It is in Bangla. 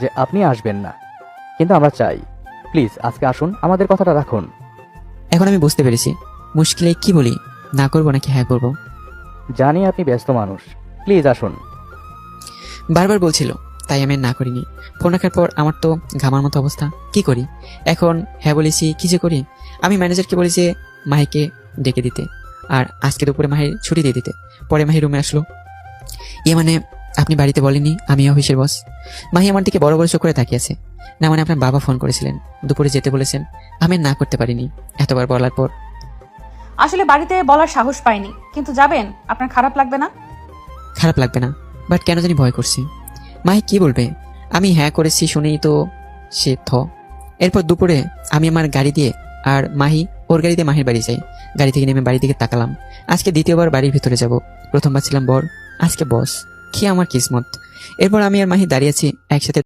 যে আপনি আসবেন না, কিন্তু আমরা চাই প্লিজ আজকে আসুন, আমাদের কথাটা রাখুন। এখন আমি বুঝতে পেরেছি মুশকিলে কি বলি, না করবো নাকি হ্যাঁ করবো। জানি আপনি ব্যস্ত মানুষ, প্লিজ আসুন। বারবার বলছিল, তাই আমি আর না করিনি। ফোন রাখার পর আমার তো ঘামার মতো অবস্থা, কি করি এখন? হ্যাঁ বলেছি, কি যে করি। আমি ম্যানেজারকে বলেছি মাহিকে ডেকে দিতে, আর আজকে দুপুরে মাহির ছুটি দিয়ে দিতে। পরে মাহি রুমে আসলো। মানে আপনি বাড়িতে বলেননি আমি অফিসের বস? মাহি আমার দিকে বড় বড় চোখ করে তাকিয়েছে। না মানে আপনার বাবা ফোন করেছিলেন, দুপুরে যেতে বলেছেন, আমি আর না করতে পারিনি এতবার বলার পর। আসলে বাড়িতে বলার সাহস পাইনি, কিন্তু যাবেন, আপনার খারাপ লাগবে না? খারাপ লাগবে না, বাট কেন জানি ভয় করছি। মাহি কি বলবে? আমি হ্যাঁ করেছি শুনেই তো সে এরপর দুপুরে আমি আমার গাড়ি দিয়ে আর মাহি ওর গাড়ি দিয়ে মাহির বাড়ি যাই। গাড়ি থেকে নেমে বাড়ির দিকে তাকালাম। আজকে দ্বিতীয়বার বাড়ির ভিতরে যাব। প্রথমবার ছিলাম বর, আজকে বস। কি আমার কিসমত। এরপর আমি আর মাহি দাঁড়িয়ে আছি একসাথে।